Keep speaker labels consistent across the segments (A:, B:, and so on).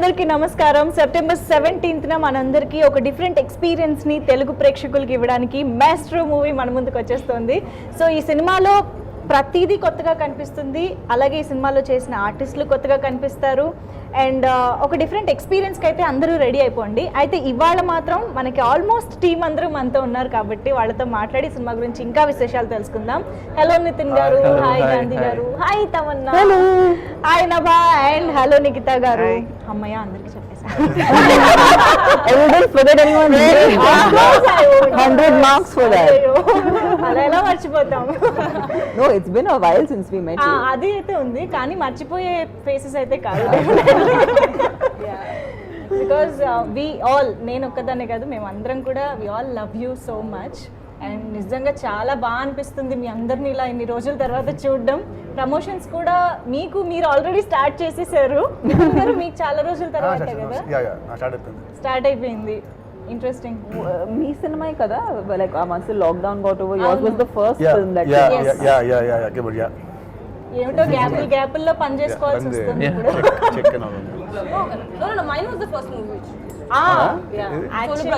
A: అందరికీ నమస్కారం. సెప్టెంబర్ 17న మనందరికీ ఒక డిఫరెంట్ ఎక్స్పీరియన్స్ని తెలుగు ప్రేక్షకులకి ఇవ్వడానికి మాస్ట్రో మూవీ మన ముందుకు వచ్చేస్తుంది. సో ఈ సినిమాలో ప్రతిదీ కొత్తగా కనిపిస్తుంది, అలాగే ఈ సినిమాలో చేసిన ఆర్టిస్టులు కొత్తగా కనిపిస్తారు. అండ్ ఒక డిఫరెంట్ ఎక్స్పీరియన్స్కి అయితే అందరూ రెడీ అయిపోండి. అయితే ఇవాళ మాత్రం మనకి ఆల్మోస్ట్ టీం అందరూ మనతో ఉన్నారు కాబట్టి వాళ్ళతో మాట్లాడి సినిమా గురించి ఇంకా విశేషాలు తెలుసుకుందాం. హలో నితిన్ గారు, hi Gandhi garu, hi Tamannaah, hi Nabha, and hello Nikhitha garu. అమ్మయ్య అందరికి చెప్పేసా.
B: 100 marks for that.
A: అలా ఎలా మర్చిపోతాం?
B: No, it's been a while since we met you.
A: అది అయితే ఉంది, కానీ మర్చిపోయే ఫేసెస్ అయితే కాదు. బికాజ్ వి ఆల్, నేను ఒక్కదాన్నే కాదు, మేము అందరం కూడా we all love you so much. And నిజంగా చాలా బాగా అనిపిస్తుంది మీ అందరినీ ఇలా ఇన్ని రోజుల తర్వాత చూడడం. ప్రమోషన్స్ కూడా మీరు ఆల్రెడీ స్టార్ట్ చేసేసారు, మీకు చాలా రోజుల తర్వాత కదా స్టార్ట్ అయిపోయింది. ఇంట్రెస్టింగ్.
B: మీ సినిమా కదా, like once the lockdown got over, yours was the first film that
A: ఏమిటో గ్యాపుల్లో పని చేసుకోవాల్సి వస్తుంది ఇప్పుడు.
C: No, mine was the first movie.
A: Actually,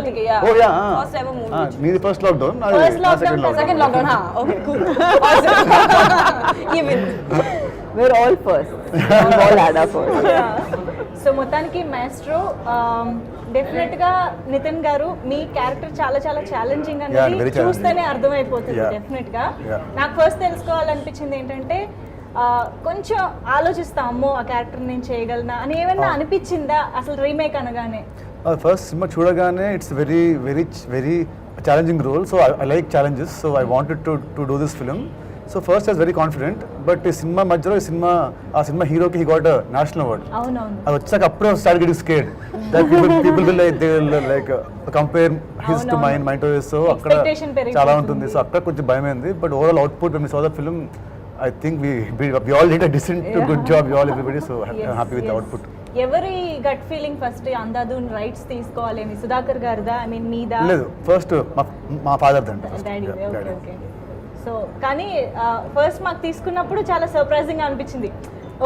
C: First ever movie.
D: Neither first lockdown,
C: Second lockdown, okay, cool. Even.
B: we're all first. We all had our first.
A: So మొత్తానికి maestro definite గా నితిన్ గారు మీ character చాలా చాలా ఛాలెంజింగ్ అనేది చూస్తేనే అర్థమైపోతుంది. Definite గా నాకు ఫస్ట్ తెలుసుకోవాలనిపించింది ఏంటంటే, కొంచెం ఆలోచిస్తా, అమ్మో ఆ క్యారెక్టర్ నేను చేయగలనా అని ఏమైనా అనిపించిందా అసలు రీమేక్ అనగానే?
D: ఫస్ట్ సినిమా చూడగానే it's very very very challenging role. So I like challenges, so I wanted to do this film. So first I was very confident, but ఈ సినిమా మధ్యలో ఆ సినిమా హీరోకి హీ గాట్ నేషనల్ అవార్డ్. అది వచ్చాక అప్పుడే start getting scared that people will like compare his to mine to his. So అక్కడ చాలా ఉంటుంది, సో అక్కడ కొంచెం భయమైంది. But overall output when we saw the film, I think we all did a decent to good job, we all everybody, so I'm happy with the output.
A: ఎవరి gut feeling first Andhadhun rights తీసుకోవాలని? Sudhakar గారిదా, I mean మీదా?
D: లేదు, first మా father దండి.
A: Daddy. Okay. So కానీ first మాకు తీసుకున్నప్పుడు చాలా surprising అనిపించింది.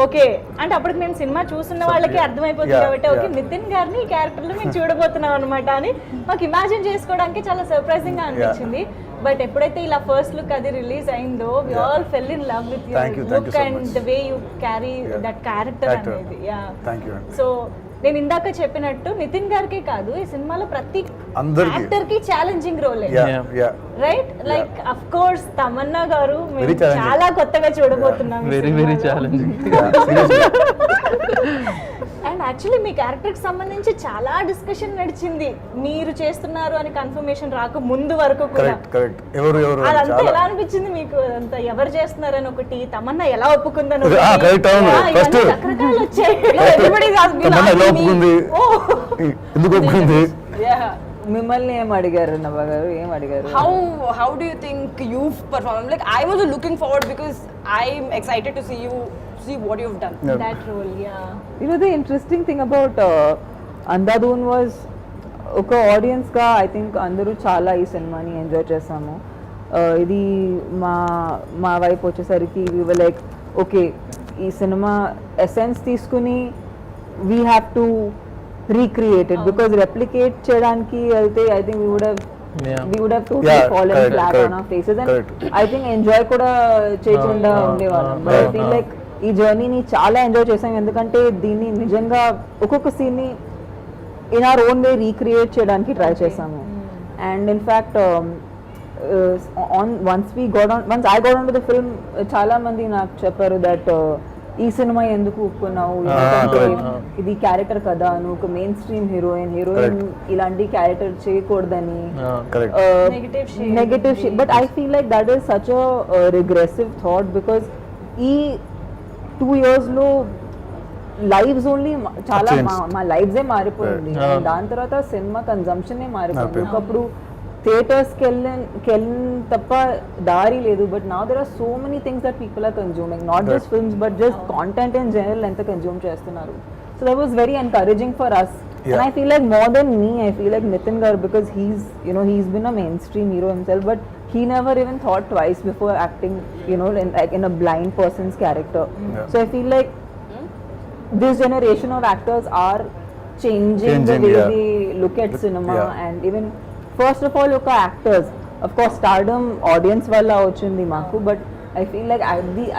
A: ఓకే అంటే అప్పటికి మేము సినిమా చూస్తున్న వాళ్ళకి అర్థమైపోతుంది కాబట్టి ఓకే నితిన్ గారిని ఈ క్యారెక్టర్లో మేము చూడబోతున్నాం అనమాట అని మాకు ఇమాజిన్ చేసుకోవడానికి చాలా సర్ప్రైజింగ్ గా అనిపించింది. బట్ ఎప్పుడైతే ఇలా ఫస్ట్ లుక్ అది రిలీజ్ అయిందో, we all fell in love with your look and the way you carry that character అనేది. సో నేను ఇందాక చెప్పినట్టు నితిన్ గారికే కాదు, ఈ సినిమాలో ప్రతి యాక్టర్ కి challenging role, right? Like of course Tamannaah garu మేము చాలా కొత్తగా చూడబోతున్నాం.
E: Very challenging.
A: అండ్ యాక్చువల్లీ మీ క్యారెక్టర్ కి సంబంధించి చాలా డిస్కషన్ నడిచింది, మీరు చేస్తున్నారు అని కన్ఫర్మేషన్ రాక ముందు వరకు కూడా. అదంతా ఎలా అనిపించింది మీకు? అదంతా ఎవరు చేస్తున్నారని ఒకటి, తమన్నా ఎలా ఒప్పుకుందని రకరకాలు వచ్చాయి.
B: మిమ్మల్ని ఏం అడిగారు నవ్వ గారు, ఏం అడిగారు?
C: How do you think you've performed? Like I was looking forward because I'm excited to see what you've done.
A: That role,
B: You know the interesting thing about Andhadhun was, ఒక ఆడియన్స్ గా ఐ థింక్ అందరూ చాలా ఈ సినిమాని enjoy చేసాము. ఇది మా వైపు వచ్చేసరికి we were like, ఓకే ఈ సినిమా ఎసెన్స్ తీసుకుని we have to recreate it, because replicate చేయడానికి వెళ్తే I think we would have totally fallen flat on our faces, and I think enjoy కూడా చేయకుండా ఉండేవాళ్ళం. But I feel like ఈ జర్నీని చాలా ఎంజాయ్ చేసాం, ఎందుకంటే దీన్ని నిజంగా ఒక్కొక్క సీన్ని in our own way recreate చేయడానికి ట్రై చేసాము. And in fact once I got on to the film, చాలా మంది నాకు చెప్పారు దట్ ఈ సినిమా ఎందుకు ఒప్పుకున్నావు, ఇది క్యారెక్టర్ కదా, నువ్వు ఒక మెయిన్ స్ట్రీమ్ హీరోయిన్ ఇలాంటి క్యారెక్టర్ చేయకూడదని, negative shade. But I feel like that is such a regressive thought, because ఈ 2 years లో లైవ్స్ ఓన్లీ చాలా మా లైఫ్సే మారిపోయింది. దాని తర్వాత సినిమా కన్జంప్షన్ మారిపోయింది. ఒకప్పుడు థియేటర్స్కి వెళ్ళిన తప్ప దారి లేదు. But now there are so many things that people are consuming, not just films but just content in general ఎంత కన్జ్యూమ్ చేస్తున్నారు. So that was very encouraging for us. And I feel like more than me, I feel like Nitin Gar, because he's been a mainstream hero himself, but he never even thought twice before acting, in a blind person's character. So I feel like this generation of actors are changing the
D: Changing,
B: way
D: yeah.
B: they look at cinema
D: Yeah.
B: and even first of all oka actors, of course stardom audience valla ochindi maku, but I feel like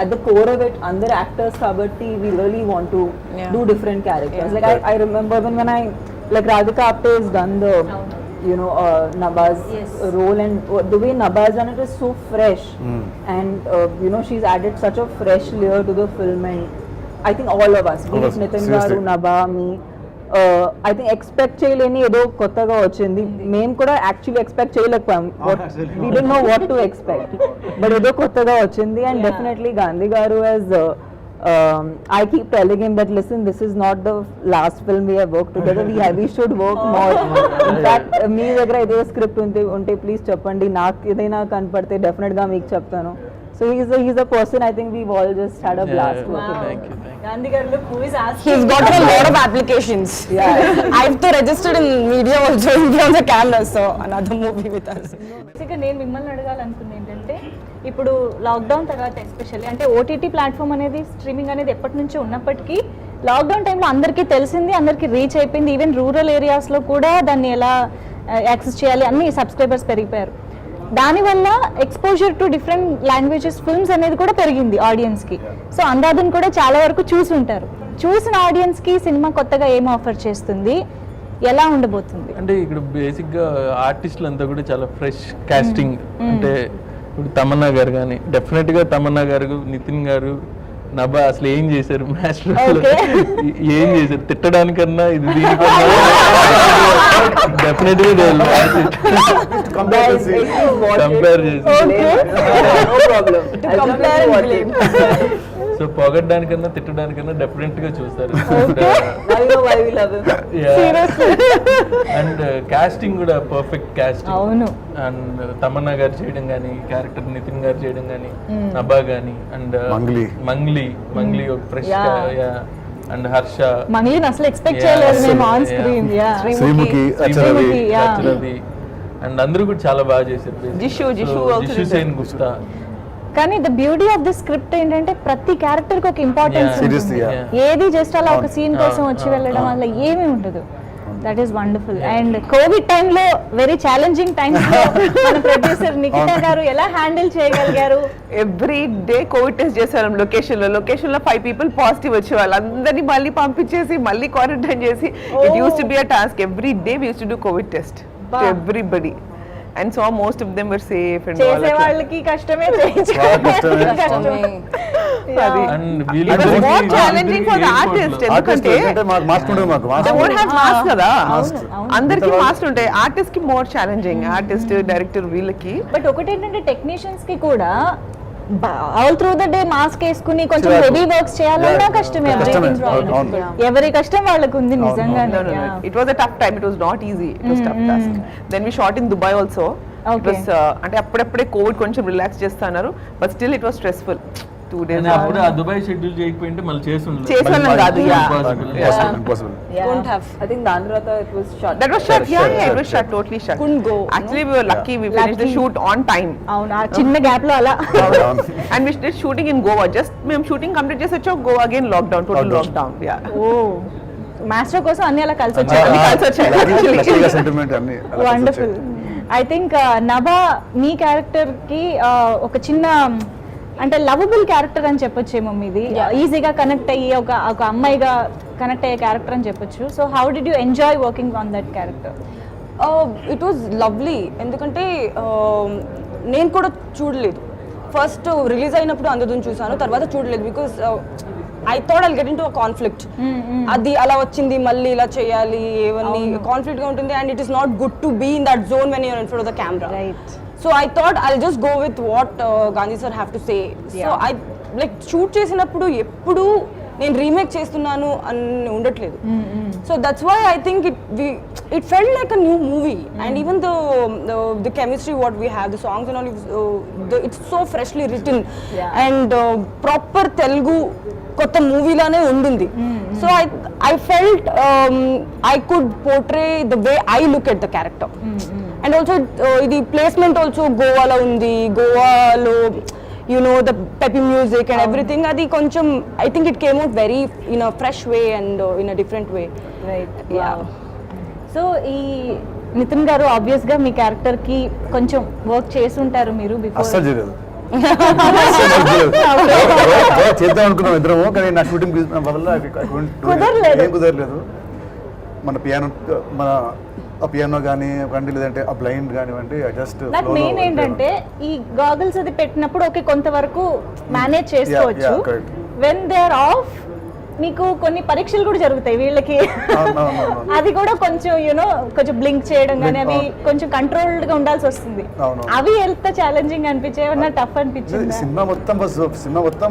B: at the core of it under actors kabatti we really want to
C: Yeah.
B: do different characters.
C: Yeah.
B: Like I remember when I like Radhika Apte has done the you know Nabaz
A: Yes.
B: role, and the way Nabaz done it is so fresh and you know she's added such a fresh layer to the film, and I think all of us, be
D: All of
B: it
D: us,
B: Nitin
D: seriously.
B: garu, Naba, me, I think expect చేయలేని ఏదో కొత్తగా వచ్చింది. మేము కూడా actually expect చేయలేకపోయాం. We didn't know what to expect, but ఏదో కొత్తగా వచ్చింది, and definitely గాంధీ గారు as I keep telling him that listen, this is not the last film we have worked together. We should work more. In fact, మీ దగ్గర ఏదో script ఉంటే please చెప్పండి, నాకు ఏదైనా కనపడితే డెఫినెట్ గా మీకు చెప్తాను. So he's a person I think we've all just had a blast working with.
E: Thank you.
A: Gandhi గారు who is asking
C: He's got a lot of applications.
B: Yeah.
C: I've to registered in media also in front of the camera, so another movie with us.
A: బేసిక్గా నేను మిమ్మల్ని అడగాలనుకుంది ఏంటంటే ఇప్పుడు lockdown తర్వాత especially అంటే OTT platform అనేది streaming అనేది ఎప్పటి నుంచో ఉన్నప్పటికీ లాక్డౌన్ టైంలో అందరికీ తెలిసింది, అందరికీ రీచ్ అయిపోయింది. ఈవెన్ రూరల్ ఏరియాస్లో కూడా దాన్ని ఎలా యాక్సెస్ చేయాలి అన్ని సబ్స్క్రైబర్స్ పెరిగిపోయారు. దానివల్ల exposure to different languages films అనేది కూడా పెరిగింది ఆడియన్స్కి. సో అందాదుని కూడా చాలా వరకు చూసి ఉంటారు. చూసిన ఆడియన్స్కి సినిమా కొత్తగా ఏం ఆఫర్ చేస్తుంది, ఎలా ఉండబోతుంది?
E: అంటే ఇక్కడ బేసిక్గా ఆర్టిస్టులు అంతా కూడా చాలా ఫ్రెష్ కాస్టింగ్. అంటే ఇప్పుడు తమన్నా గారు కానీ డెఫినెట్గా తమన్నా గారు, నితిన్ గారు, నభా అసలు ఏం చేశారు మ్యాచ్ ఏం చేశారు తిట్టడానికన్నా ఇది దీనికన్నా డెఫినెట్గా కంపేర్ చేసి
B: No problem.
C: To compare and blame.
E: So పొగడ్డానికన్నా తిట్టడానికన్నా డెఫినెట్ గా చూస్తారు.
B: Now you know why we love him.
E: And casting కూడా పర్ఫెక్ట్ కాస్టింగ్.
A: అవును.
E: అండ్ తమన్నా గారు చేయడం కానీ, క్యారెక్టర్ నితిన్ గారు చేయడం కానీ, నభా కానీ, అండ్ మంగ్లీ ఒక ఫ్రెష్, అండ్ హర్ష,
A: మంగ్లీని అసలు ఎక్స్పెక్ట్ చేయలేదు మేము on screen.
D: Sreemukhi,
A: Sreemukhi, yeah.
E: Ravi, and అందరూ కూడా చాలా బాగా చేశారు. జిషు సేన్ గుప్తా.
A: కానీ the beauty of the script ఏంటంటే ప్రతి క్యారెక్టర్ కి ఒక ఇంపార్టెన్స్
E: Yeah.
A: ఉంటుంది.
D: Seriously, yeah.
A: ఏది జస్ట్ అలా ఒక సీన్ కోసం వచ్చి వెళ్ళడం వల్ల ఏమీ ఉండదు. That is wonderful. And Covid టైంలో వెరీ ఛాలెంజింగ్ టైమ్స్ లో మన ప్రొడ్యూసర్ నిఖిత గారు ఎలా హ్యాండిల్ చేయగలిగారు?
F: ఎవ్రీ డే కోవిడ్ టెస్ట్ చేశారు లొకేషన్ లో 5 people పాజిటివ్ వచ్చేవాళ్ళు, అందరినీ మళ్ళీ పంపించేసి మళ్ళీ క్వారంటైన్ చేసి it used to be a task. Every day we used to do covid test to everybody, and so most of them were safe and all
A: చేసే
F: that.
A: వాళ్ళకి కష్టమే,
D: కష్టమే.
E: And
F: It was more challenging for the artist ఎందుకంటే
D: mask ఉండదు మాకు.
F: they won't have mask కదా,
A: అవును, అవును.
F: అందరికి మాస్క్ ఉంటాయి. ఆర్టిస్ట్ కి మోర్ ఛాలెంజింగ్, ఆర్టిస్ట్ డైరెక్టర్ వీళ్ళకి.
A: బట్ ఒకటి ఏంటంటే టెక్నీషియన్స్ కి కూడా all through the day mask వేసుకుని కొంచెం
D: చిరాకు.
A: హెవీ వర్క్స్ చేయాలన్నా
D: Yeah.
A: కష్టమే.
D: కష్టమే.
A: Breathing
D: అవును.
A: problem. ఎవరి కష్టం వాళ్ళకు ఉంది
F: No,
A: నిజంగానే.
F: no. It was a tough time. It was not easy. It was tough task. Then we shot in Dubai also. It
A: Okay.
F: was అంటే అప్పుడప్పుడే కోవిడ్ కొంచెం రిలాక్స్ చేస్తున్నారు, but still it was stressful. 2 days.
E: అప్పుడు ఆ Dubai schedule చేయకపోయింటే మళ్ళీ చేసి
F: చేసేవాళ్ళం కాదు.
D: Impossible.
C: Couldn't have.
B: I think దాని తర్వాత it was shot.
F: That was shut. Yeah, it was shut. Totally shut.
C: Couldn't go.
F: Actually, we were lucky. We finished the
A: Lucky.
F: shoot on time.
A: అవును, ఆ చిన్న gap లో అలా.
F: And we did shooting in Goa. Just మేము shooting complete చేసి వచ్చాం, Goa again lockdown. Total lockdown. Yeah.
A: ఓ master కోసం అన్ని అలా కలిసి
F: అన్ని కలిసి వచ్చాయి.
A: వచ్చాయి.
D: సెంటిమెంట్ అన్ని అలా కలిసి
A: వండర్ఫుల్.
D: వచ్చాయి.
A: I think Nabha me character కి ఒక చిన్న అంటే లవబుల్ క్యారెక్టర్ అని చెప్పొచ్చేమో మీది. ఈజీగా కనెక్ట్ అయ్యి ఒక అమ్మాయిగా కనెక్ట్ అయ్యే క్యారెక్టర్ అని చెప్పొచ్చు. So how did you enjoy working on that character?
C: It was lovely. ఎందుకంటే నేను కూడా చూడలేదు. ఫస్ట్ రిలీజ్ అయినప్పుడు అందరిని చూసాను, తర్వాత చూడలేదు. Because I thought I'll get in to a conflict. అది అలా వచ్చింది, మళ్ళీ ఇలా చేయాలి, ఏవన్నీ కాన్ఫ్లిక్ట్ గా ఉంటుంది. And it is not good to be in that zone when you're in front of the camera.
A: Right.
C: So I thought I'll just go with what Gandhi sir have to say. So I like shoot చేసినప్పుడు ఎప్పుడు నేను remake చేస్తున్నాను అని ఉండట్లేదు. So that's why I think it felt like a new movie. And even the chemistry what we have, the songs and all, it's so freshly written. And proper Telugu కొత్త మూవీలానే ఉండింది. So I felt I could portray the way I look at the character. And also ఇది placement also గోవాలో ఉంది. గోవాలో you know, the peppy music and everything. Adi koncham, I think it came out very in a fresh way and in a different way.
A: Right
C: Yeah.
A: So ఈ నితిన్ గారు obvious గా మీ character కి కొంచెం work చేసి ఉంటారు మీరు బిఫోర్.
D: అస్సలు చేయలేదు చేద్దాం అనుకున్నాం ఇద్దరము, కానీ నా షూటింగ్ వల్ల
A: కుదరలేదు.
D: ఏం కుదరలేదు. మన పియానో కానీ కండి లేదంటే ఆ బ్లైండ్ కానివ్వండి జస్ట్
A: నాకు మెయిన్ ఏంటంటే ఈ గాగుల్స్ అది పెట్టినప్పుడు ఓకే కొంతవరకు మేనేజ్ చేసుకోవచ్చు.
D: yeah, correct.
A: When they are off మీకు కొన్ని పరీక్షలు కూడా జరుగుతాయి వీళ్ళకి. అది కూడా కొంచెం యూనో కొంచెం బ్లింక్ చేయడం కానీ అవి కొంచెం కంట్రోల్డ్ గా ఉండాల్సి వస్తుంది. అవి ఎంత ఛాలెంజింగ్ అనిపించే ఏమన్నా టఫ్ అనిపించింది?
D: సినిమా మొత్తం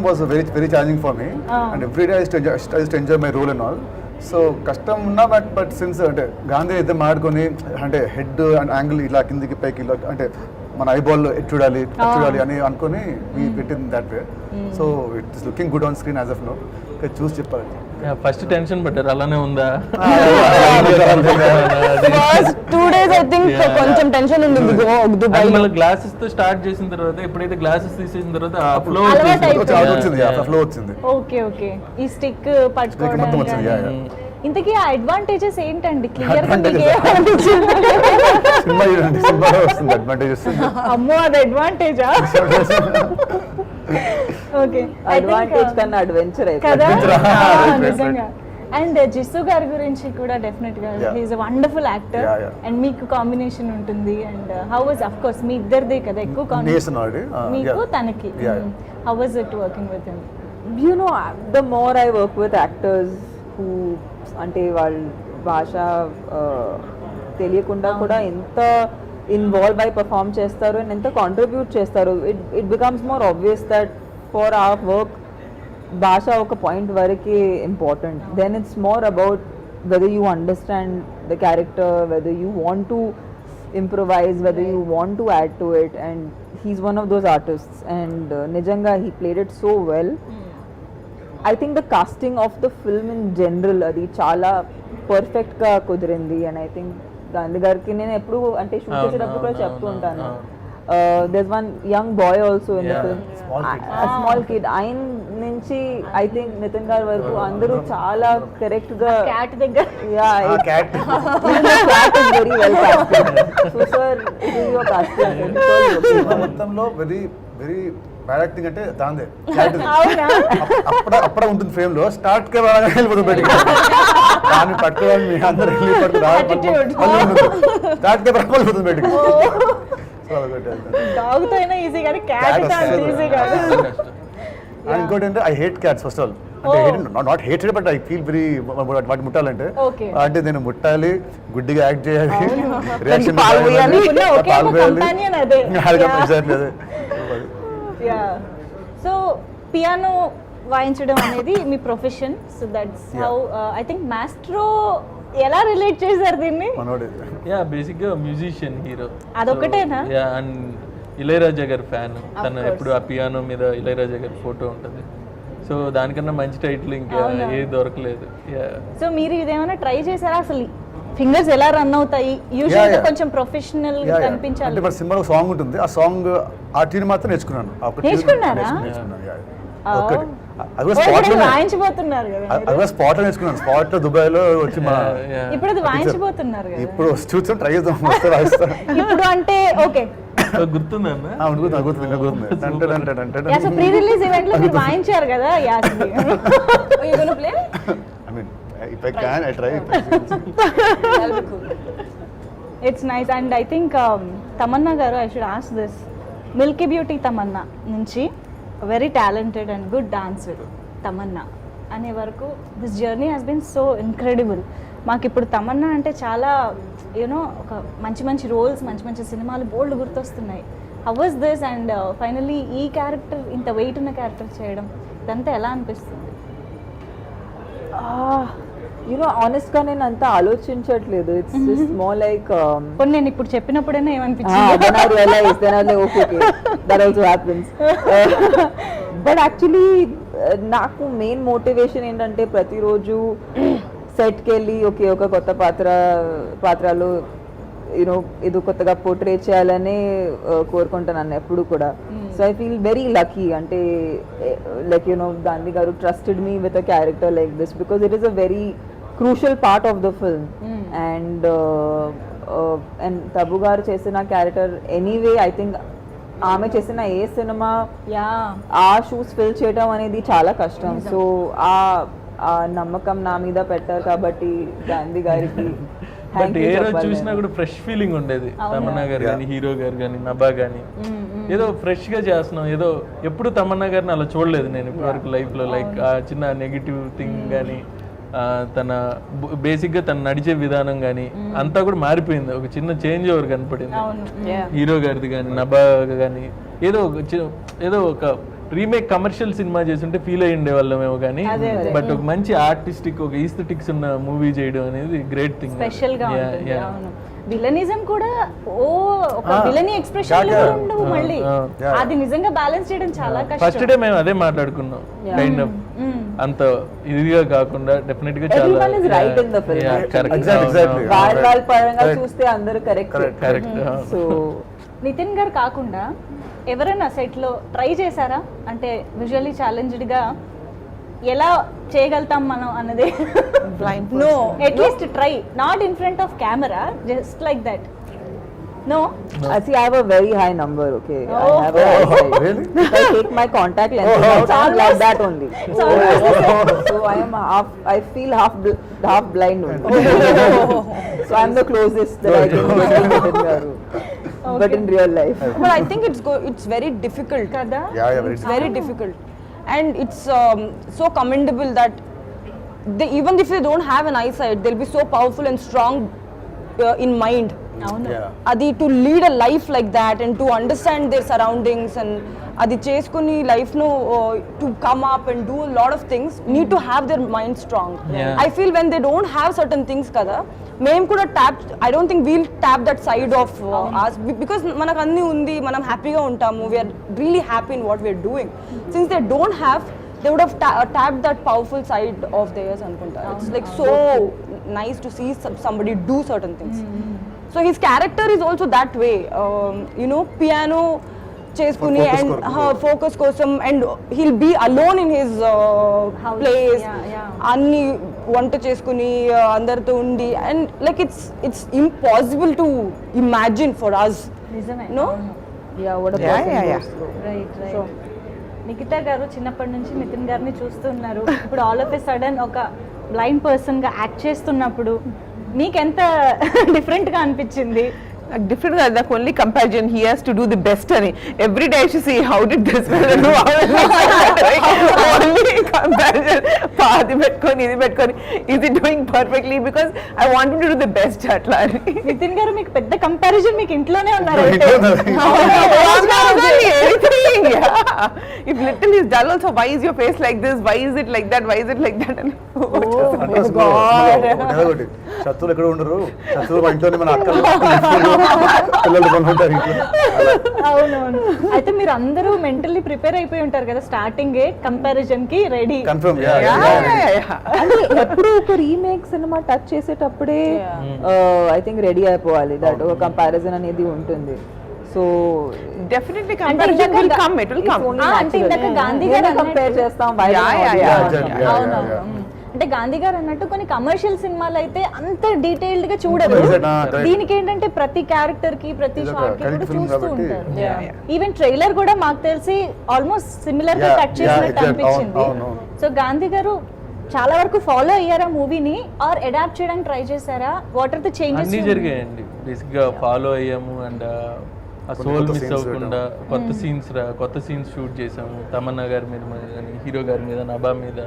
D: was very challenging for me and every day I to enjoy my role and all. So కష్టం ఉన్నా బట్ సిన్స్ అంటే గాంధీ అయితే మాడుకొని అంటే హెడ్ అండ్ యాంగిల్ ఇలా కిందికి పైకి ఇలా అంటే మన ఐబాల్ చూడాలి అని అనుకొని we fit in that way. So it is looking good on screen as of now. చూసి చెప్పాలి.
E: ఫస్ట్ టెన్షన్ పడ్డారు అలానే ఉందా?
C: First 2 days I think కొంచెం టెన్షన్ ఉంది దుబాయ్.
E: మళ్ళీ గ్లాసెస్ తో స్టార్ట్ చేసిన తర్వాత ఎప్పుడైతే గ్లాసెస్ తీసేసిన తర్వాత ఆ ఫ్లో
A: అలవాటు అయిపోయింది.
D: వచ్చింది ఫ్లో వచ్చింది.
A: ఓకే ఓకే ఈ స్టిక్
D: మొత్తం
A: పట్టుకోవడం
D: వచ్చింది.
A: ఇంతకీ ఆ అడ్వాంటేజెస్ ఏంటండి? క్లియర్ గా
D: Advantages.
A: మీకు ఏమనిపించింది?
D: సినిమా చూడండి, సినిమాలో వస్తుంది అడ్వాంటేజెస్.
A: అమ్మో అది అడ్వాంటేజా? ఓకే
B: అడ్వాంటేజ్ కన్నా అడ్వెంచర్ అయితే
A: కదా.
D: Right.
A: నిజంగా. అండ్ జిస్సు గారి గురించి కూడా డెఫినెట్ గా
D: Yeah.
A: He's a wonderful actor.
D: Yeah.
A: And మీకు కాంబినేషన్ ఉంటుంది. And how was of course మీ ఇద్దరిదే కదా ఎక్కువ
D: Nathan already.
A: మీకు
D: Yeah.
A: తనకి
D: Yeah.
A: How was it working with him?
B: you know, the more I work with actors who అంటే వాళ్ళ భాష తెలియకుండా కూడా ఎంత ఇన్వాల్వ్ అయి పర్ఫామ్ చేస్తారు అండ్ ఎంత కాంట్రిబ్యూట్ చేస్తారు, it becomes more obvious that for our work భాష ఒక పాయింట్ వరకే important. Then it's more about whether you understand the character, whether you want to improvise, whether you want to add to it, and he's one of those artists and nijanga he played it so well. I think the casting of the film in general adi chala perfect ga kudirindi and I think Gandhi garki nenu eppudu ante shoot cheseటప్పుడు కూడా చెప్తూ ఉంటాను. There's one young boy also in the film, a small kid. ఆయన నుంచి I think Nitin గారి వరకు అందరూ చాలా correct గా
A: క్యాట్ దగ్గర
B: yeah
D: Cat.
B: cat is very well casted. So sir, it is your casting.
D: Cinema మొత్తంలో వెరీ బ్యాడ్ యాక్టింగ్ అంటే దాందే.
A: అవునా?
D: అప్పుడే ఉంటుంది ఫ్రేమ్ లో, స్టార్ట్ కే రాగానే వెళ్ళిపోతుంది బయటికి. దాన్ని పట్టుకోవాలి మీ అందరూ
A: Attitude.
D: స్టార్ట్ కే వెళ్ళిపోతుంది బయటికి. సో అదొకటి.
A: డాగ్ తో అయినా ఈజీ కానీ క్యాట్
D: Cat
A: తో అంత
D: వస్తుంది.
A: ఈజీ కాదు.
D: అండ్ ఇంకోటి అంటే I hate cats first all. అంటే not hated but I feel very వాటి ముట్టాలంటే
A: Okay.
D: అంటే నేను ముట్టాలి, గుడ్డిగా యాక్ట్ చేయాలి, రియాక్షన్
B: పాలు పోయాలి.
A: ఉన్న ఒకే ఒక companion అదే. Yeah. యా. సో పియానో వాయించడం అనేది మీ profession. So that's how I think maestro ఎలా రిలేట్ చేశారు దీన్ని?
D: మనోడి
E: యా బేసిక్ గా మ్యూజిషియన్ హీరో.
A: అదొక్కటేనా?
E: యా అండ్ ఇళయరాజా గారి ఫ్యాన్. తను
A: course.
E: ఎప్పుడు ఆ పియానో మీద ఇళయరాజా గారి ఫోటో ఉంటుంది. సో దానికన్నా మంచి టైటిల్ ఇంకా
A: అవునా?
E: ఏది దొరకలేదు. యా
A: సో మీరు ఇదేమైనా ట్రై చేశారా? అసలు ఫింగర్స్ ఎలా రన్ అవుతాయి? యూజువల్ గా కొంచెం ప్రొఫెషనల్ గా
D: అంటే
A: కనిపించాలి.
D: మన సినిమాలో సాంగ్ ఉంటుంది, ఆ సాంగ్ ఆ ట్యూన్ మాత్రం నేర్చుకున్నాను. ఆ ఒక్క tune
A: నేర్చుకున్నారా?
D: నేర్చుకున్నాను, yeah.
A: Oh.
D: ఒక్కటి. అది కూడా
A: ఓ,
D: spot
A: ఇప్పుడు
D: లోనే.
A: వాయించబోతున్నారు కదా
D: అది కూడా స్పాట్ లో నేర్చుకున్నాను. స్పాట్ లో దుబాయ్ లో వచ్చి మా
A: ఇప్పుడు అది వాయించబోతున్నారు కదా
D: ఇప్పుడు చూసాం, ట్రై చేద్దాం, వస్తే వాయిస్తా.
A: ఇప్పుడు అంటే ఓకే.
E: గుర్తుందన్న.
A: Yeah. So pre release event లో మీరు వాయించారు కదా యాస్మి. You gonna play?
D: I mean, if I can, I try.
A: It's nice. And I think Tamannaah గారు, I should ask this, milky beauty Tamannaah నుంచి very talented and good dancer Tamannaah అనే వరకు this journey has been so incredible. మాకు ఇప్పుడు తమన్నా అంటే చాలా you know ఒక మంచి రోల్స్, మంచి సినిమాలు బోల్డ్ గుర్తొస్తున్నాయి. How was this? And finally ఈ క్యారెక్టర్, ఇంత వెయిట్ ఉన్న క్యారెక్టర్ చేయడం ఇదంతా ఎలా అనిపిస్తుంది?
B: యూనో ఆనెస్ట్ గా నేను అంత ఆలోచించట్లేదు. ఇట్స్ జస్ట్ మోర్ లైక్
A: కొన్ని నేను ఇప్పుడు చెప్పినప్పుడైనా ఏమనిపించింది?
B: then I realized, then I was like, okay, that also happens. But actually, నాకు మెయిన్ మోటివేషన్ ఏంటంటే ప్రతిరోజు సెట్కి వెళ్ళి ఒక కొత్త పాత్రలు యూనో ఏదో కొత్తగా పోర్ట్రేట్ చేయాలని కోరుకుంటాను ఎప్పుడు కూడా. So I feel very lucky ante like you know Gandhi garu trusted me with a character like this because it is a very crucial part of the film. And Tabu garu chesina character anyway I think ఆమె చేసిన ఏ cinema ఆ shoes fill చేయడం అనేది చాలా కష్టం. So ఆ నమ్మకం నా మీద పెట్టారు కాబట్టి గాంధీ గారికి
E: బట్ ఏ రోజు చూసినా కూడా ఫ్రెష్ ఫీలింగ్ ఉండేది. తమన్నా గారు కానీ హీరో గారు కానీ నభా కానీ ఏదో ఫ్రెష్ గా చేస్తున్నాం. ఏదో ఎప్పుడు తమన్నా గారిని అలా చూడలేదు నేను ఇప్పటివరకు లైఫ్ లో. లైక్ ఆ చిన్న నెగిటివ్ థింగ్ కానీ తన బేసిక్ గా తను నడిచే విధానం కానీ అంతా కూడా మారిపోయింది. ఒక చిన్న చేంజ్ ఓవర్ కనపడింది హీరో గారిది కానీ నభా కానీ. ఏదో ఒక రీమేక్ కమర్షియల్ సినిమా చేస్తుంటే ఫీల్ అయ్యి ఉండే వాళ్ళమేమో కానీ బట్ ఒక మంచి ఆర్టిస్టిక్ ఒక ఈస్థెటిక్స్ ఉన్న మూవీ చేయడం అనేది గ్రేట్ థింగ్.
A: స్పెషల్ గా విలనిజం కూడా ఒక విలనీ ఎక్స్ప్రెషన్ కూడా ఉండవు మళ్ళీ. అది నిజంగా బ్యాలెన్స్ చేయడం చాలా కష్టం.
E: ఫస్ట్ డే మేము అదే మాట్లాడుకున్నాం. కైండ్ ఆఫ్ అంత ఇదిగా కాకుండా డెఫినెట్ గా చాలా
B: రైట్ ఇన్ ద ఫిల్మ్. వాళ్ళ పరంగా చూస్తే అందరూ కరెక్ట్. సో
A: నితిన్ గారు కాకుండా ఎవరైనా సెట్ లో ట్రై చేశారా అంటే విజువల్లీ ఛాలెంజ్డ్ గా ఎలా చేయగలుగుతాం మనం అన్నది? No, at least try, not in front of camera, just like that. No?
B: See, I have a very high number, okay? I have a
D: really?
B: If I take my contact lenses out, I'm like that only. So I feel half blind only. So I'm the closest that I can get to Nitin Garu. But in real life.
C: But I think it's very difficult.
A: Kada?
D: Yeah,
C: It's very difficult. And it's so commendable that even if they don't have an eyesight, they'll be so powerful and strong in mind. అది to lead a life like that and to understand their surroundings and అది చేసుకుని లైఫ్ను to come up and do lot of things need to have their mind strong. I feel when they don't have certain things కదా, మేము కూడా I don't think we'll tap that side of us because మనకు అన్నీ ఉంది, మనం హ్యాపీగా ఉంటాము, we're really happy in what we're doing. Since they don't have, they would have tapped that powerful side of theirs anukunta. It's like so nice to see somebody do certain things. So his character is also that way, you know, piano cheskuni and focus kosam, and he'll be alone in his place, anni vanta cheskuni andartho undi, and like it's impossible to imagine for us. No?
B: Yeah, what a person goes through.
A: Right. Nikhita గారు చిన్నప్పటి నుంచి నితిన్ గారిని చూస్తున్నారు. ఇప్పుడు all of a sudden ఒక blind person గా act చేస్తున్నప్పుడు మీకెంత డిఫరెంట్ గా అనిపించింది?
F: Different than the only comparison, he has to do the best and every day I should see how did this person do, only comparison, paadi petkoni idi petkoni, is he doing perfectly, because I want him to do the best atla.
A: Nitin గారు మీకు పెద్ద comparison మీకు ఇంట్లోనే ఉన్నారు.
F: If little is dull also, why is your face like this, why is it like that, why is it like that?
D: శత్రువులు ఎక్కడ ఉండరు, శత్రువులు మా ఇంట్లోనే, మన అక్కలు పిల్లలు కొనుక్కుంటారు ఇంట్లో.
A: అవునవును. అయితే మీరు అందరూ మెంటల్లీ ప్రిపేర్ అయిపోయి ఉంటారు కదా స్టార్టింగ్ కంపారిజన్ కి రెడీ.
D: కన్ఫర్మ్.
B: అంటే ఎప్పుడు ఒక రీమేక్ సినిమా టచ్ చేసేటప్పుడే ఐ థింక్ రెడీ అయిపోవాలి, దట్ ఒక కంపారిజన్ అనేది ఉంటుంది. So
F: definitely comparison will come, it will come.
A: అంటే ఇందాక గాంధీ గారు
B: కంపేర్ చేస్తాం.
A: అంటే గాంధీ గారు అన్నట్టు కొన్ని కమర్షియల్ సినిమాలు అయితే అంత డీటెయిల్డ్ గా చూడరు. దీనికి ఏంటంటే ప్రతి క్యారెక్టర్ కి ప్రతి షాట్ కి కూడా చూస్తూ ఉంటారు. ఈవెన్ ట్రైలర్ కూడా మాకు తెలిసి ఆల్మోస్ట్ సిమిలర్ గా టచ్ చేసినట్టు అనిపించింది. సో గాంధీ గారు చాలా వరకు ఫాలో అయ్యారా మూవీని, ఆర్ అడాప్ట్ చేయడానికి ట్రై చేశారా? What are the changes?
E: అన్ని జరిగాయండి. బేసిక్ గా ఫాలో అయ్యాము అండ్ ఆ సోల్ మిస్ అవ్వకుండా కొత్త సీన్స్ షూట్ చేసాము. తమన్నా గారి మీద కానీ, హీరో గారి మీద, నభా మీద,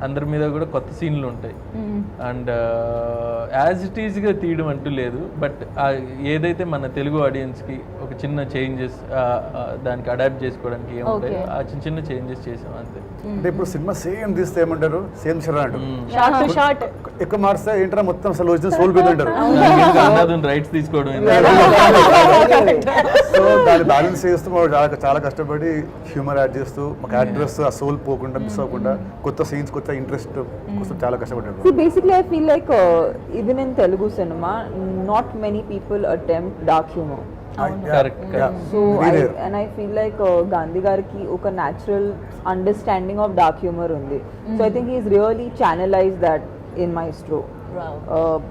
E: అందరి మీద కూడా కొత్త సీన్లు ఉంటాయి. అండ్ యాజ్ ఇట్ ఈజ్ గా తీయడం అంటూ లేదు, బట్ ఏదైతే మన తెలుగు ఆడియన్స్ కి ఒక చిన్న చేంజెస్ దానికి అడాప్ట్ చేసుకోవడానికి ఏముంటాయో ఆ చిన్న చేంజెస్ చేసాం అంతే.
D: అంటే ఇప్పుడు సినిమా సేమ్ తీస్తే ఏమంటారు, సేమ్ షాట్
A: షార్ట్
D: ఎక్కువ మార్స్తే ఏంటంటే మొత్తం అసలు వచ్చిన సోల్ మీద ఉంటారు.
E: రైట్స్ తీసుకోవడం
D: సో దాన్ని బ్యాలెన్స్ చేస్తూ చాలా కష్టపడి హ్యూమర్ యాడ్ చేస్తూ మాకు యాడ్రెస్ ఆ సోల్ పోకుండా మిస్ అవ్వకుండా కొత్త సీన్స్ కొత్త ఇంట్రెస్ట్ కోసం చాలా కష్టపడ్డారు.
B: See, basically I feel like even in Telugu cinema not many people attempt dark humor.
E: Correct.
B: So I feel like Gandhi gariki oka natural understanding of dark humor undi. So I think he's really channelized that in Maestro.
A: Wow.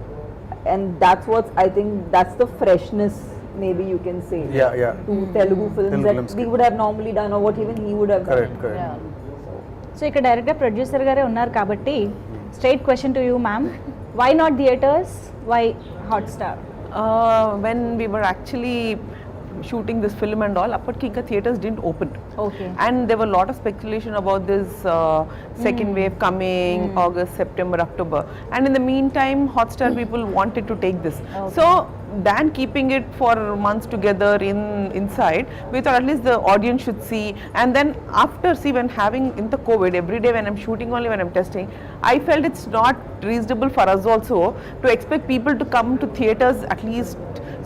B: And that's what I think that's the freshness maybe you can say
D: Yeah.
B: to Telugu films
D: Telugu
B: that
D: films
B: we would have normally done or what even he would have
D: Correct.
B: done.
A: So ఇక్కడ డైరెక్ట్గా producer గారే ఉన్నారు కాబట్టి straight question to you ma'am, why not theatres, why Hotstar?
F: When we were actually shooting this film and all, Appatkika theaters didn't open.
A: Okay.
F: And there were a lot of speculation about this second wave coming August, September, October. And in the meantime, Hotstar people wanted to take this. So than keeping it for months together inside, we thought at least the audience should see. And then after, see, when having in the COVID, every day when I'm shooting only when I'm testing, I felt it's not reasonable for us also to expect people to come to theaters at least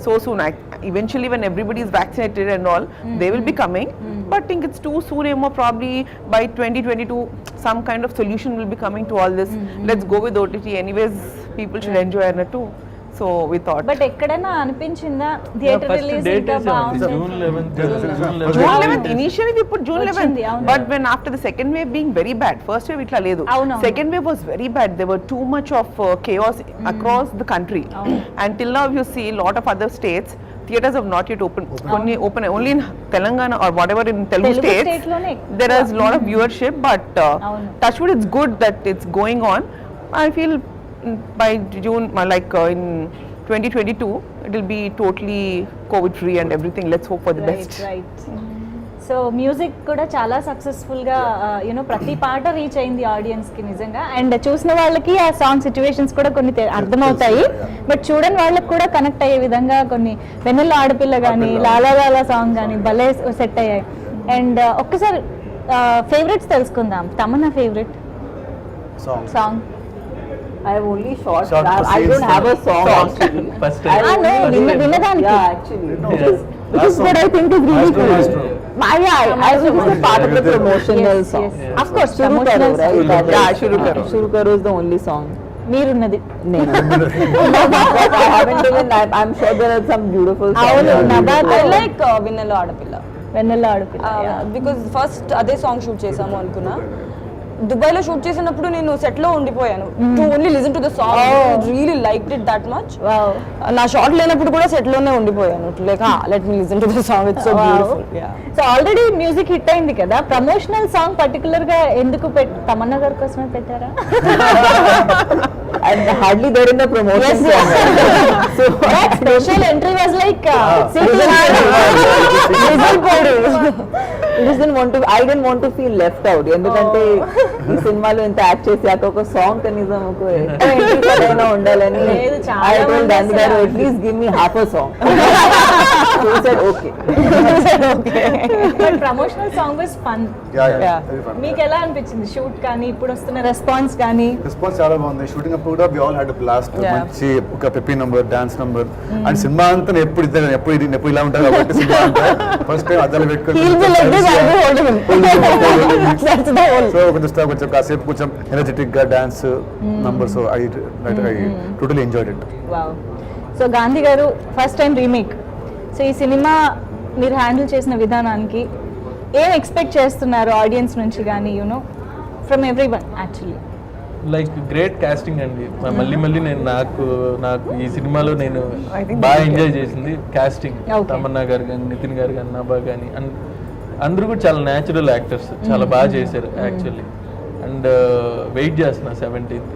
F: so soon. Eventually when everybody is vaccinated and all, they will be coming. But I think it's too soon, probably by 2022 some kind of solution will be coming to all this. Let's go with OTT anyways, people should enjoy it too. So we thought.
A: But ఎక్కడైనా అనిపించిందా theatre
E: first
A: release
E: date
A: ఇంకా బాగుంటుంది?
E: June 11th.
F: June 11th, initially we put June 11th,
A: వచ్చింది, అవును.
F: but when after the second wave being very bad, first wave itla ledu,
A: అవును.
F: second wave was very bad, there were too much of chaos across the country. Until now you see a lot of other states, theaters have not yet opened. Only in Telangana or whatever in Telugu
A: Telugu
F: states,
A: state లోనే
F: there is a lot of viewership, but
A: అవును.
F: touchwood, it's good that it's going on. I feel by June, like in 2022, it will be totally COVID free and everything. Let's hope for the best.
A: Right. So music కూడా చాలా సక్సెస్ఫుల్గా you know ప్రతి పాట reach అయింది ఆడియన్స్కి నిజంగా. And చూసిన వాళ్ళకి ఆ సాంగ్ సిచ్యువేషన్స్ కూడా కొన్ని అర్థమవుతాయి, బట్ చూడని వాళ్ళకి కూడా కనెక్ట్ అయ్యే విధంగా కొన్ని వెన్నెల ఆడపిల్ల కానీ లాలా లాలా సాంగ్ కానీ భలే సెట్ అయ్యాయి. అండ్ ఒక్కసారి ఫేవరెట్స్ తెలుసుకుందాం. Tamannaah favourite song?
B: I have only short.
D: Short
B: I don't
D: scenes.
B: have a song actually.
E: First
B: I
E: time.
B: only
A: వినదానికి.
B: Yeah, actually. Which is
D: Last
B: what I
D: song.
B: think is really
D: Maestro,
B: cool.
D: Maestro.
B: I think it's a part of the promotional
A: Yes,
B: song.
A: yes. Of course,
B: Shuru Karo,
A: promotional
B: right?
A: song.
B: That
F: Yeah,
B: is-
F: Shuru Karo.
B: Shuru Karo is the only song.
A: మీరున్నది.
B: No. But I haven't even. I'm sure there are some beautiful songs.
A: అవును,
B: Yeah.
A: నబాత్
C: I like విన్నెల ఆడపిల్ల,
A: వెన్నెల ఆడపిల్ల.
C: Because first అదే song shoot చేసాము అనుకున్నా. దుబాయ్లో shoot చేసినప్పుడు నేను సెట్లో ఉండిపోయాను to only listen to the song, really liked it that much.
A: Wow.
C: నా షాట్ లేనప్పుడు కూడా సెట్లోనే ఉండిపోయాను, like let me listen to the song, it's so beautiful.
A: So already music hit అయింది కదా, ప్రమోషనల్ సాంగ్ పర్టికులర్ గా ఎందుకు తమన్నా గారి కోసమే పెట్టారా?
B: I'm hardly there in the promotion.
A: Special entry was like
B: I didn't want to feel left out. ఎందుకంటే ఈ సినిమాలో ఇంత యాక్ట్ చేశాక ఒక సాంగ్ కనీసం ఒక ఎంట్రీ అయినా ఉండాలని
A: లేదు, చాలా
B: I told
A: మంది
B: Gandhi garu,
A: అసలు-
B: at least give me half a song. So he said okay.
A: But promotional song was fun.
F: Yeah.
D: Very fun.
A: మీకు ఎలా అనిపించింది షూట్ కానీ ఇప్పుడు వస్తున్న రెస్పాన్స్ కానీ?
D: రెస్పాన్స్ చాలా బాగుంది. షూటింగ్ అప్పుడు కూడా we all had blast.
F: Yeah.
D: మంచి ఒక peppy number, dance number. And cinema అంతా నేను ఎప్పుడు ఇద్దరు ఎప్పుడు ఇలా ఉంటాను కాబట్టి సినిమా అంతా ఫస్ట్ టైం అద్దాలు పెట్టుకొని సో కొంచెం కాసేపు కొంచెం ఎనర్జెటిక్ గా dance number. So I totally enjoyed it.
A: Wow. So Gandhi garu first time remake. So ఈ సినిమా మీరు హ్యాండిల్ చేసిన విధానానికి ఏం ఎక్స్పెక్ట్ చేస్తున్నారు ఆడియన్స్ నుంచి కానీ, you know from every one actually?
E: Like great casting అండి. మళ్ళీ నేను నాకు ఈ సినిమాలో నేను
F: I think
E: బాగా
F: that's
E: ఎంజాయ్ చేసింది కాస్టింగ్.
A: Okay.
E: తమన్నా గారు కానీ, నితిన్ గారు కానీ, నభా కానీ, అండ్ అందరూ కూడా చాలా న్యాచురల్ యాక్టర్స్, చాలా బాగా చేశారు యాక్చువల్లీ. అండ్ వెయిట్ చేస్తున్నా 17th.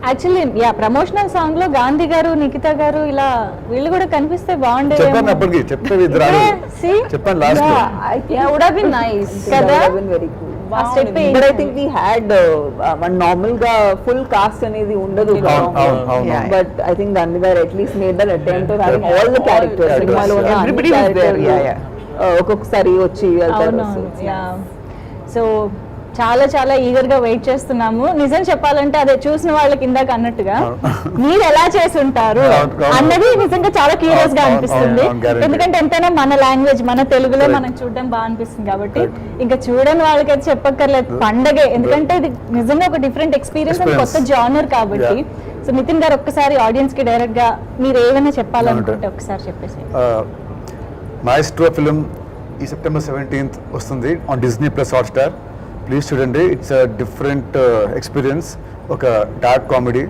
A: Actually yeah promotional song లో గాంధీ గారు, నిఖిత గారు ఇలా వీళ్ళు కూడా కనిపిస్తే బాగుండేది.
D: చెప్పాను అప్పటికి, చెప్తే ఇద్దరు చెప్పాను లాస్ట్ లో.
B: I think
C: would have been nice
B: that
A: కదా?
B: would have been very cool.
A: ఆ step ఏ
B: But I think we had normal గా full cast అనేది ఉండదు.
D: అవును.
F: Yeah.
B: But I think Gandhi garu at least made that attempt of having all the characters.
D: characters.
B: సినిమాలో ఉన్న అన్ని
F: Everybody was there.
B: characters,
F: Yeah.
B: ఒక్కొక్కసారి వచ్చి వెళ్తారు.
A: అవునవును. యా. సో చాలా చాలా ఈగర్ గా వెయిట్ చేస్తున్నాము. నిజం చెప్పాలంటే అదే చూసిన వాళ్ళకి ఇందాక అన్నట్టుగా మీరు ఎలా చేసి ఉంటారు
D: అవును.
A: అన్నది నిజంగా చాలా క్యూరియస్ గా
D: అవును,
A: అనిపిస్తుంది.
D: అవును, guarantee.
A: ఎందుకంటే ఎంతైనా మన లాంగ్వేజ్, మన తెలుగులో
D: Correct.
A: మనం చూడడం బాగా అనిపిస్తుంది కాబట్టి ఇంకా చూడని వాళ్ళకి అయితే చెప్పక్కర్లేదు, పండగే. ఎందుకంటే ఇది నిజంగా ఒక డిఫరెంట్ ఎక్స్పీరియన్స్ అండ్ కొత్త జానర్ కాబట్టి సో నితిన్ గారు ఒక్కసారి ఆడియన్స్ కి డైరెక్ట్ గా మీరు ఏమైనా చెప్పాలనుకుంటే ఒకసారి చెప్పేసి.
D: మాఎస్ట్రో ఫిలిం ఈ సెప్టెంబర్ 17th వస్తుంది on Disney plus Hotstar. Please చూడండి, ఇట్స్ అ డిఫరెంట్ ఎక్స్పీరియన్స్. ఒక డార్క్ కామెడీ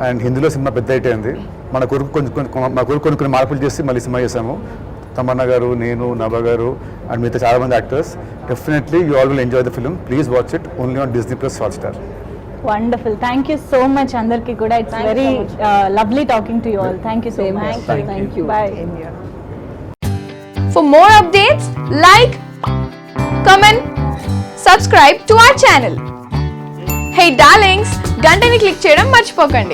D: అండ్ హిందీలో సినిమా పెద్ద హిట్ అయింది. మా కొరకు కొన్ని మార్పులు చేసి మళ్ళీ సినిమా చేసాము. తమన్నా గారు, నేను, నభా గారు అండ్ మిగతా చాలా మంది actors. Definitely you all will enjoy the film. Please watch it only on Disney plus Hotstar.
A: Wonderful. Thank you so much అందరికి కూడా. It's very lovely talking to you all. Thank you so much.
B: Thank you.
A: Bye.
G: For more updates, like, comment, subscribe to our channel. Hey darlings, గంటని click చేయడం మర్చిపోకండి.